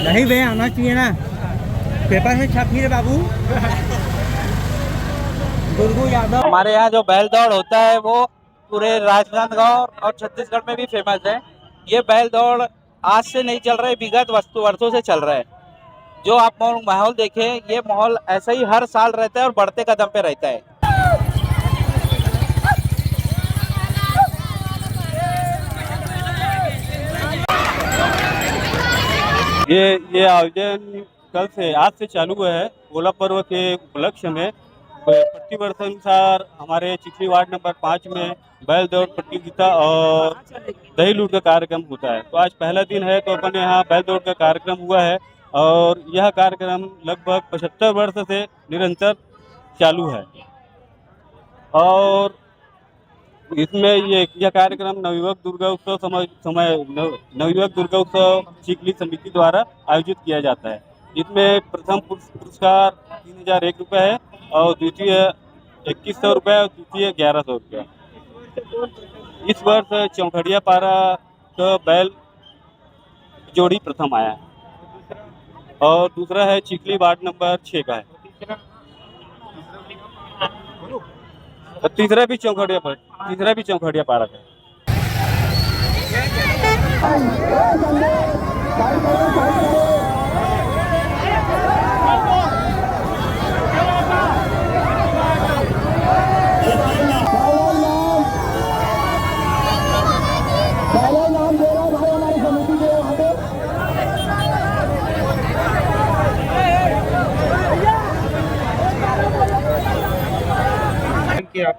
नहीं भैया आना चाहिए ना, पेपर में छपी रे बाबू। दुर्गू यादव। हमारे यहाँ जो बैल दौड़ होता है वो पूरे राजनांदगांव और छत्तीसगढ़ में भी फेमस है। ये बैल दौड़ आज से नहीं चल रहा है, विगत वर्षों से चल रहा है। जो आप माहौल देखें, ये माहौल ऐसा ही हर साल रहता है और बढ़ते कदम पे रहता है। ये आयोजन आज से चालू हुआ है। पोला पर्व के उपलक्ष्य में प्रतिवर्ष अनुसार हमारे चिखली वार्ड नंबर 5 में बैल दौड़ प्रतियोगिता और दही लूट का कार्यक्रम होता है। तो आज पहला दिन है, तो अपने यहाँ बैल दौड़ का कार्यक्रम हुआ है और यह कार्यक्रम लगभग 75 वर्ष से निरंतर चालू है। और इसमें यह कार्यक्रम नवयुवक दुर्गा उत्सव चिखली समिति द्वारा आयोजित किया जाता है। इसमें प्रथम पुरस्कार 3001 रुपये है और द्वितीय 2100 रुपये और तृतीय 1100 रुपये। इस वर्ष चौखड़िया पारा का बैल जोड़ी प्रथम आया है और दूसरा है चिखली वार्ड नंबर 6 का है। तीसरा भी चौखड़िया पारा का है।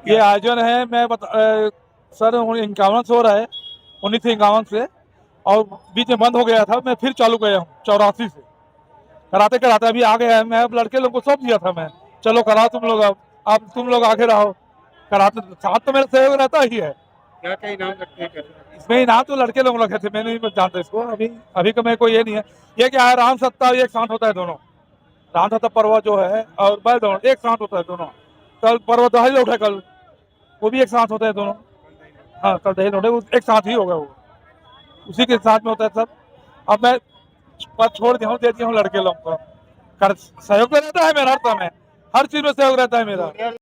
ये आयोजन है, सर 51 से हो रहा है, 1951 से, और बीच में बंद हो गया था। मैं फिर चालू गया हूँ 84 से, कराते कराते अभी आ गया है। मैं अब लड़के लोग को सौंप दिया था, मैं चलो कराओ तुम लोग, अब तुम लोग आगे रहो कराते। साथ तो मेरा सहयोग रहता ही है। क्या इनाम रखते हैं? इसमें इनाम तो लड़के लोग रखे थे, मैं नहीं जानता इसको। अभी का मैं कोई ये नहीं है। ये क्या है, राम सत्ता एक साथ होता है दोनों। राम सत्ता पर्व जो है और बैल दौड़ एक साथ होता है दोनों। कल पर्व दही लौट है, कल वो भी एक साथ होता है दोनों। हाँ, कल दही लौट है, वो एक साथ ही होगा, वो उसी के साथ में होता है सब। अब मैं पद छोड़ दिया हूँ, दे दिया हूँ लड़के लोग को। सहयोग तो रहता है मेरा, हर चीज में सहयोग रहता है मेरा।